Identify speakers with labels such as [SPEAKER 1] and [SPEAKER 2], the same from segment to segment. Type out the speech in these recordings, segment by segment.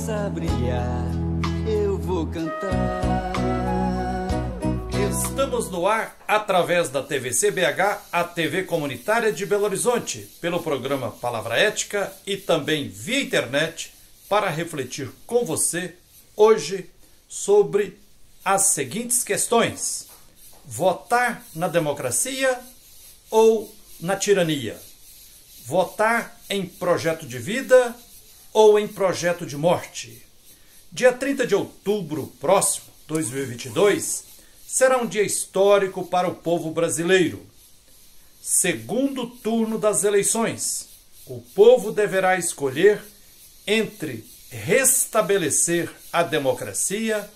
[SPEAKER 1] começa a brilhar, eu vou cantar.
[SPEAKER 2] Estamos no ar através da TVC BH, a TV comunitária de Belo Horizonte, pelo programa Palavra Ética e também via internet para refletir com você hoje sobre as seguintes questões: votar na democracia ou na tirania? Votar em projeto de vida ou em projeto de morte? Dia 30 de outubro próximo, 2022, será um dia histórico para o povo brasileiro. Segundo turno das eleições, o povo deverá escolher entre restabelecer a democracia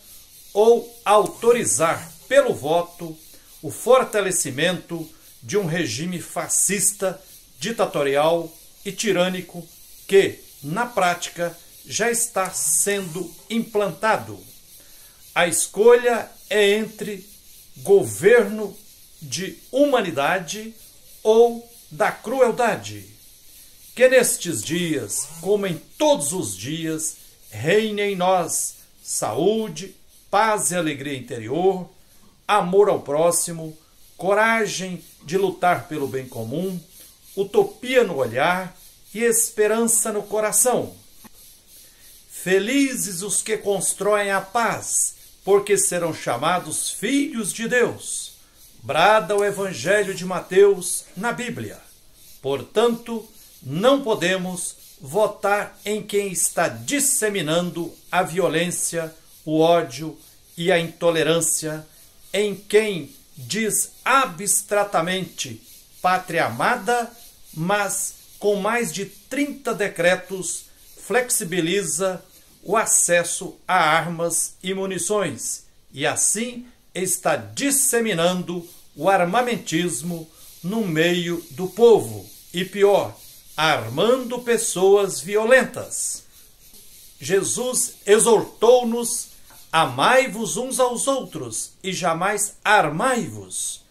[SPEAKER 2] ou autorizar pelo voto o fortalecimento de um regime fascista, ditatorial e tirânico que, na prática, já está sendo implantado. A escolha é entre governo de humanidade ou da crueldade. Que nestes dias, como em todos os dias, reine em nós saúde, paz e alegria interior, amor ao próximo, coragem de lutar pelo bem comum, utopia no olhar e esperança no coração. Felizes os que constroem a paz, porque serão chamados filhos de Deus. Brada o Evangelho de Mateus na Bíblia. Portanto, não podemos votar em quem está disseminando a violência, o ódio e a intolerância, em quem diz abstratamente pátria amada, mas com mais de 30 decretos flexibiliza o acesso a armas e munições e assim está disseminando o armamentismo no meio do povo e, pior, armando pessoas violentas. Jesus exortou-nos: amai-vos uns aos outros e jamais armai-vos.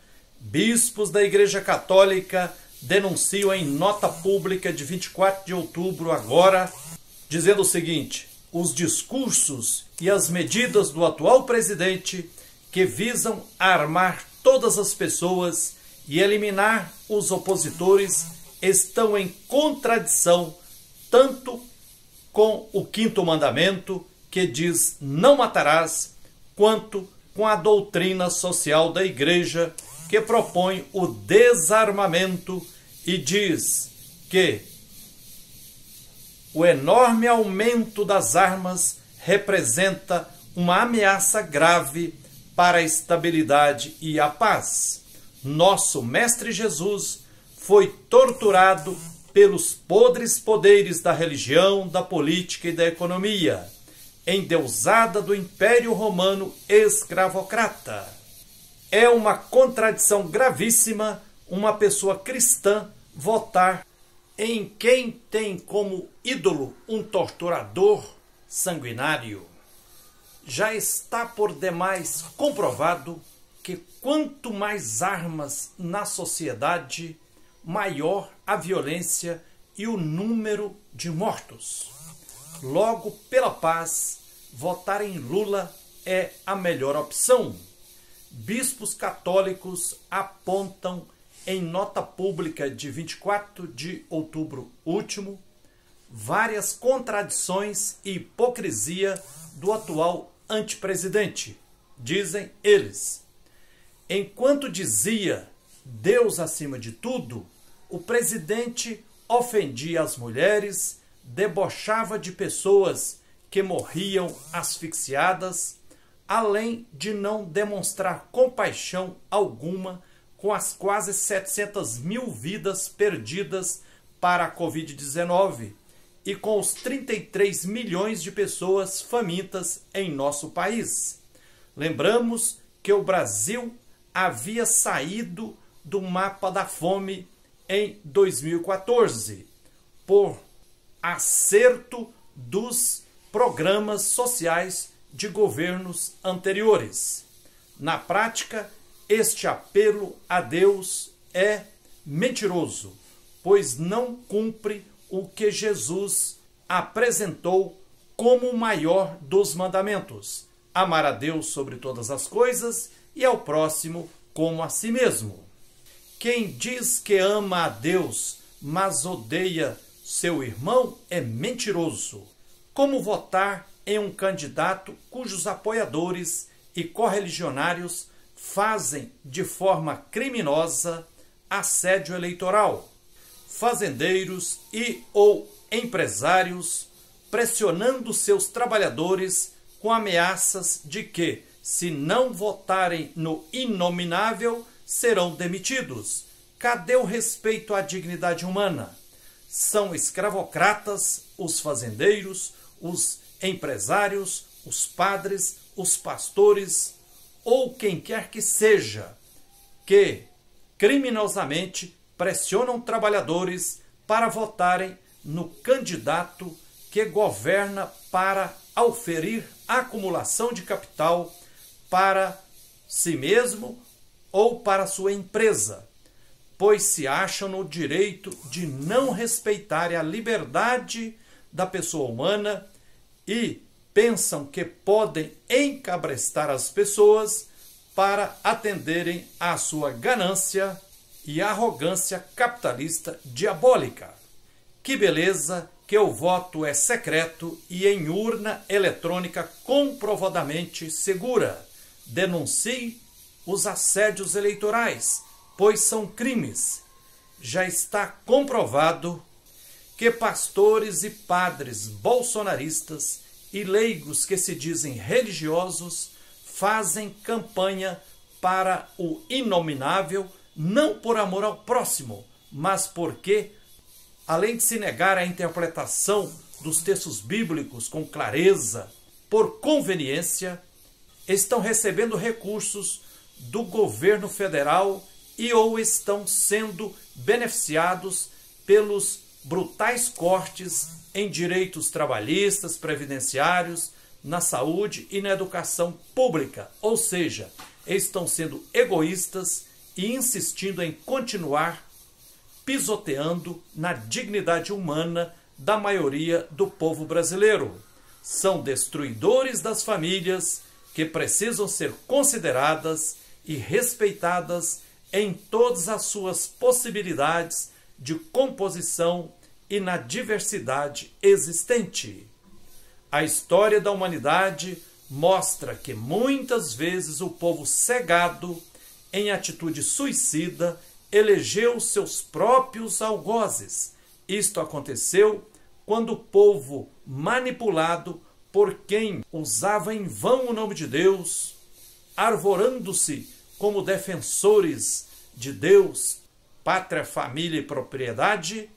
[SPEAKER 2] Bispos da Igreja Católica denunciam em nota pública de 24 de outubro agora, dizendo o seguinte: os discursos e as medidas do atual presidente que visam armar todas as pessoas e eliminar os opositores estão em contradição tanto com o quinto mandamento, que diz não matarás, quanto com a doutrina social da Igreja, que propõe o desarmamento e diz que o enorme aumento das armas representa uma ameaça grave para a estabilidade e a paz. Nosso Mestre Jesus foi torturado pelos podres poderes da religião, da política e da economia, endeusada do Império Romano escravocrata. É uma contradição gravíssima uma pessoa cristã votar em quem tem como ídolo um torturador sanguinário. Já está por demais comprovado que quanto mais armas na sociedade, maior a violência e o número de mortos. Logo, pela paz, votar em Lula é a melhor opção. Bispos católicos apontam em nota pública de 24 de outubro último várias contradições e hipocrisia do atual antepresidente. Dizem eles: enquanto dizia Deus acima de tudo, o presidente ofendia as mulheres, debochava de pessoas que morriam asfixiadas, além de não demonstrar compaixão alguma com as quase 700 mil vidas perdidas para a Covid-19 e com os 33 milhões de pessoas famintas em nosso país. Lembramos que o Brasil havia saído do mapa da fome em 2014 por acerto dos programas sociais de governos anteriores. Na prática, este apelo a Deus é mentiroso, pois não cumpre o que Jesus apresentou como o maior dos mandamentos: amar a Deus sobre todas as coisas e ao próximo como a si mesmo. Quem diz que ama a Deus, mas odeia seu irmão, é mentiroso. Como votar em um candidato cujos apoiadores e correligionários fazem de forma criminosa assédio eleitoral? Fazendeiros e ou empresários pressionando seus trabalhadores com ameaças de que, se não votarem no inominável, serão demitidos. Cadê o respeito à dignidade humana? São escravocratas os fazendeiros, os empresários, os padres, os pastores ou quem quer que seja, que criminosamente pressionam trabalhadores para votarem no candidato que governa para auferir acumulação de capital para si mesmo ou para sua empresa, pois se acham no direito de não respeitar a liberdade da pessoa humana e pensam que podem encabrestar as pessoas para atenderem à sua ganância e arrogância capitalista diabólica. Que beleza que o voto é secreto e em urna eletrônica comprovadamente segura. Denuncie os assédios eleitorais, pois são crimes. Já está comprovado que pastores e padres bolsonaristas e leigos que se dizem religiosos fazem campanha para o inominável, não por amor ao próximo, mas porque, além de se negar a interpretação dos textos bíblicos com clareza, por conveniência, estão recebendo recursos do governo federal e ou estão sendo beneficiados pelos brutais cortes em direitos trabalhistas, previdenciários, na saúde e na educação pública, ou seja, estão sendo egoístas e insistindo em continuar pisoteando na dignidade humana da maioria do povo brasileiro. São destruidores das famílias que precisam ser consideradas e respeitadas em todas as suas possibilidades de composição e na diversidade existente. A história da humanidade mostra que muitas vezes o povo cegado, em atitude suicida, elegeu seus próprios algozes. Isto aconteceu quando o povo manipulado por quem usava em vão o nome de Deus, arvorando-se como defensores de Deus, pátria, família e propriedade,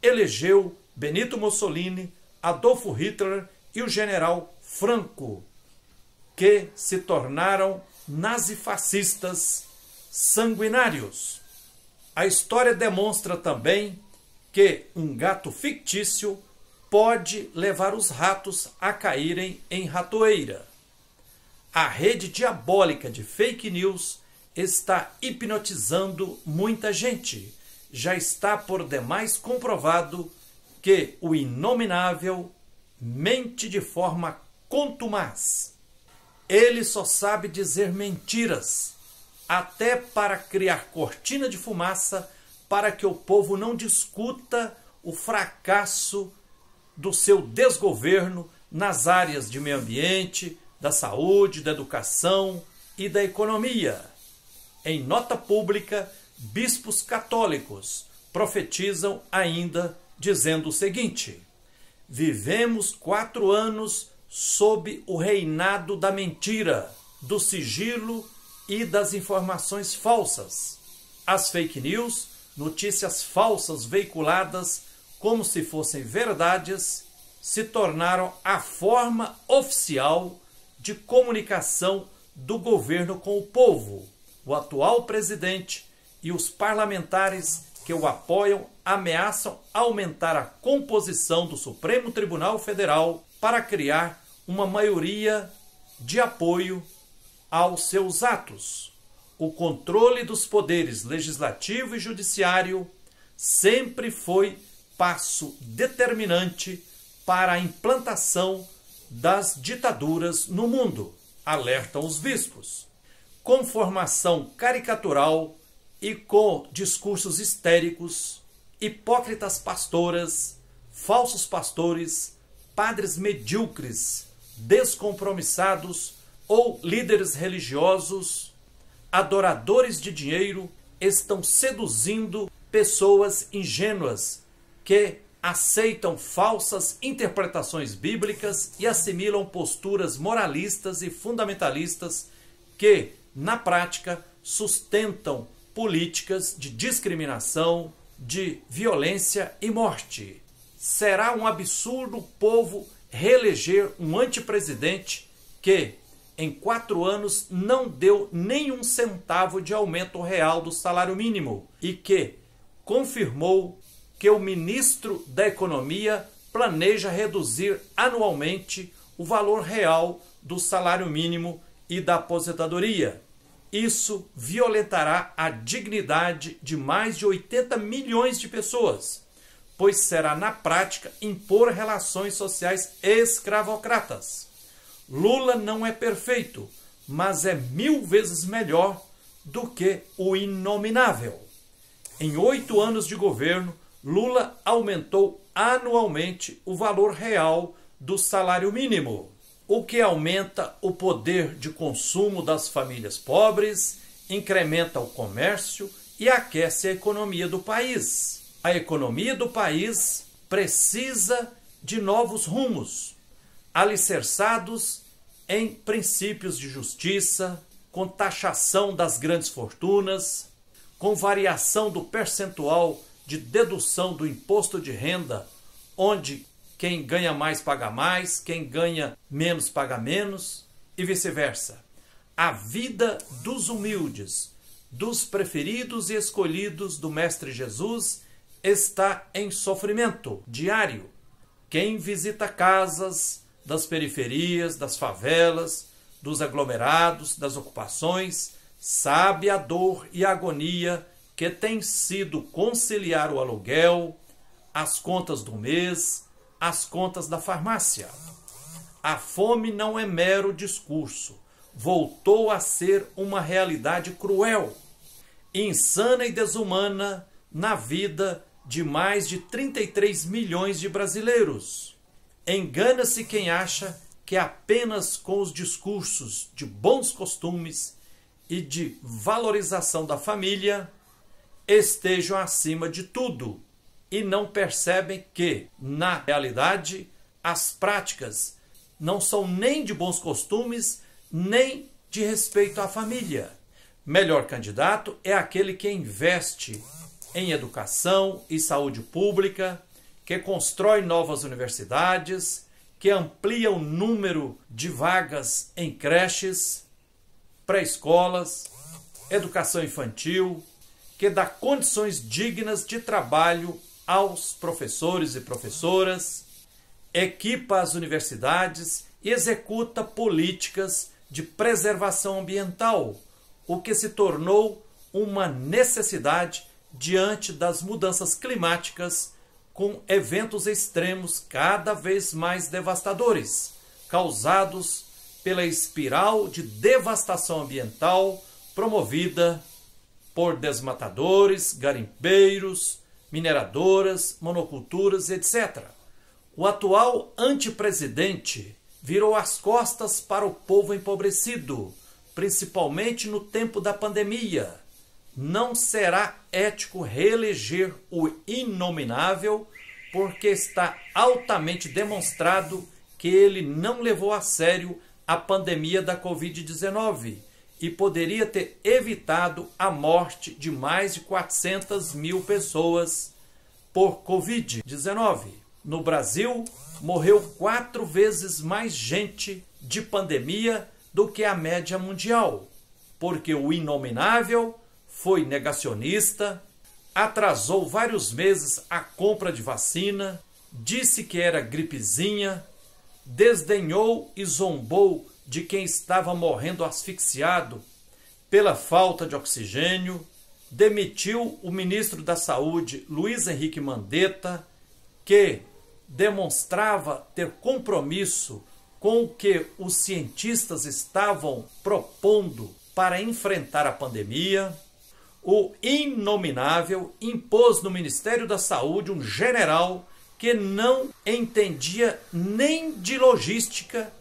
[SPEAKER 2] elegeu Benito Mussolini, Adolfo Hitler e o general Franco, que se tornaram nazifascistas sanguinários. A história demonstra também que um gato fictício pode levar os ratos a caírem em ratoeira. A rede diabólica de fake news está hipnotizando muita gente. Já está por demais comprovado que o inominável mente de forma contumaz. Ele só sabe dizer mentiras, até para criar cortina de fumaça para que o povo não discuta o fracasso do seu desgoverno nas áreas de meio ambiente, da saúde, da educação e da economia. Em nota pública, bispos católicos profetizam ainda dizendo o seguinte: vivemos 4 anos sob o reinado da mentira, do sigilo e das informações falsas. As fake news, notícias falsas veiculadas como se fossem verdades, se tornaram a forma oficial de comunicação do governo com o povo. O atual presidente e os parlamentares que o apoiam ameaçam aumentar a composição do Supremo Tribunal Federal para criar uma maioria de apoio aos seus atos. O controle dos poderes legislativo e judiciário sempre foi passo determinante para a implantação das ditaduras no mundo, alertam os bispos. Com formação caricatural e com discursos histéricos, hipócritas pastoras, falsos pastores, padres medíocres, descompromissados ou líderes religiosos, adoradores de dinheiro, estão seduzindo pessoas ingênuas que aceitam falsas interpretações bíblicas e assimilam posturas moralistas e fundamentalistas que, na prática, sustentam políticas de discriminação, de violência e morte. Será um absurdo o povo reeleger um antipresidente que, em 4 anos, não deu nenhum centavo de aumento real do salário mínimo e que confirmou que o ministro da Economia planeja reduzir anualmente o valor real do salário mínimo e da aposentadoria. Isso violentará a dignidade de mais de 80 milhões de pessoas, pois será, na prática, impor relações sociais escravocratas. Lula não é perfeito, mas é 1000 vezes melhor do que o inominável. Em 8 anos de governo, Lula aumentou anualmente o valor real do salário mínimo, o que aumenta o poder de consumo das famílias pobres, incrementa o comércio e aquece a economia do país. A economia do país precisa de novos rumos, alicerçados em princípios de justiça, com taxação das grandes fortunas, com variação do percentual de dedução do imposto de renda, onde quem ganha mais paga mais, quem ganha menos paga menos, e vice-versa. A vida dos humildes, dos preferidos e escolhidos do Mestre Jesus, está em sofrimento diário. Quem visita casas das periferias, das favelas, dos aglomerados, das ocupações, sabe a dor e a agonia que tem sido conciliar o aluguel, as contas do mês, as contas da farmácia. A fome não é mero discurso, voltou a ser uma realidade cruel, insana e desumana na vida de mais de 33 milhões de brasileiros. Engana-se quem acha que apenas com os discursos de bons costumes e de valorização da família estejam acima de tudo e não percebem que, na realidade, as práticas não são nem de bons costumes, nem de respeito à família. Melhor candidato é aquele que investe em educação e saúde pública, que constrói novas universidades, que amplia o número de vagas em creches, pré-escolas, educação infantil, que dá condições dignas de trabalho aos professores e professoras, equipa as universidades e executa políticas de preservação ambiental, o que se tornou uma necessidade diante das mudanças climáticas, com eventos extremos cada vez mais devastadores, causados pela espiral de devastação ambiental promovida por desmatadores, garimpeiros, mineradoras, monoculturas, etc. O atual antipresidente virou as costas para o povo empobrecido, principalmente no tempo da pandemia. Não será ético reeleger o inominável, porque está altamente demonstrado que ele não levou a sério a pandemia da Covid-19 e poderia ter evitado a morte de mais de 400 mil pessoas por Covid-19. No Brasil, morreu 4 vezes mais gente de pandemia do que a média mundial, porque o inominável foi negacionista, atrasou vários meses a compra de vacina, disse que era gripezinha, desdenhou e zombou de quem estava morrendo asfixiado pela falta de oxigênio, demitiu o ministro da Saúde, Luiz Henrique Mandetta, que demonstrava ter compromisso com o que os cientistas estavam propondo para enfrentar a pandemia, o inominável impôs no Ministério da Saúde um general que não entendia nem de logística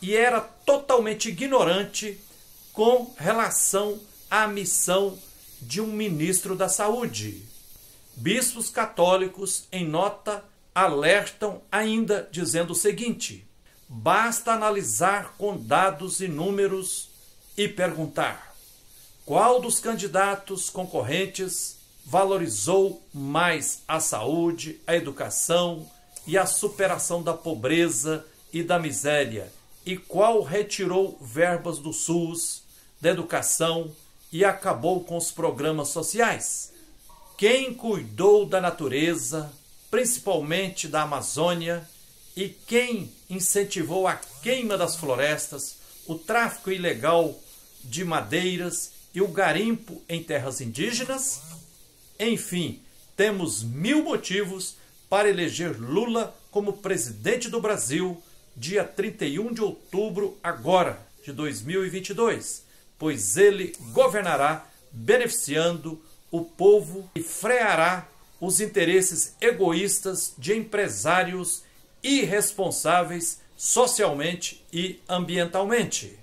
[SPEAKER 2] e era totalmente ignorante com relação à missão de um ministro da Saúde. Bispos católicos, em nota, alertam ainda dizendo o seguinte: basta analisar com dados e números e perguntar qual dos candidatos concorrentes valorizou mais a saúde, a educação e a superação da pobreza e da miséria, e qual retirou verbas do SUS, da educação e acabou com os programas sociais. Quem cuidou da natureza, principalmente da Amazônia, e quem incentivou a queima das florestas, o tráfico ilegal de madeiras e o garimpo em terras indígenas? Enfim, temos 1000 motivos para eleger Lula como presidente do Brasil, dia 31 de outubro agora, de 2022, pois ele governará beneficiando o povo e freará os interesses egoístas de empresários irresponsáveis socialmente e ambientalmente.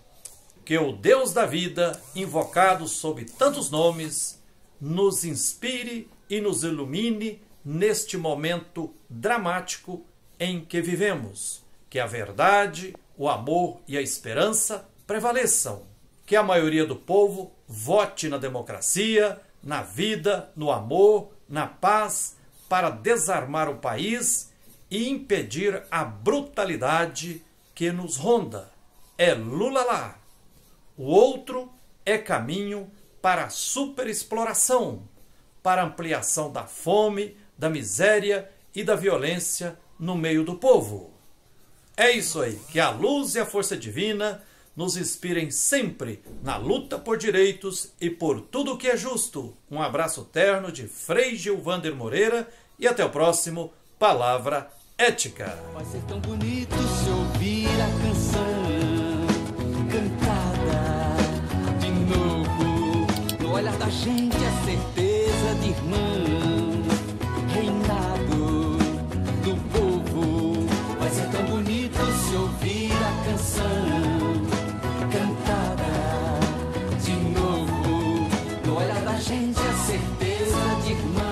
[SPEAKER 2] Que o Deus da vida, invocado sob tantos nomes, nos inspire e nos ilumine neste momento dramático em que vivemos. Que a verdade, o amor e a esperança prevaleçam. Que a maioria do povo vote na democracia, na vida, no amor, na paz, para desarmar o país e impedir a brutalidade que nos ronda. É Lula lá. O outro é caminho para a superexploração, para a ampliação da fome, da miséria e da violência no meio do povo. É isso aí, que a luz e a força divina nos inspirem sempre na luta por direitos e por tudo o que é justo. Um abraço terno de Frei Gilvander Moreira e até o próximo Palavra Ética.
[SPEAKER 1] Vai ser tão bonito se ouvir a canção cantada de novo. No olhar da gente a certeza de irmão, reinado do povo. Vai ser tão bonito se ouvir a canção cantada de novo. No olhar da gente a certeza de irmão.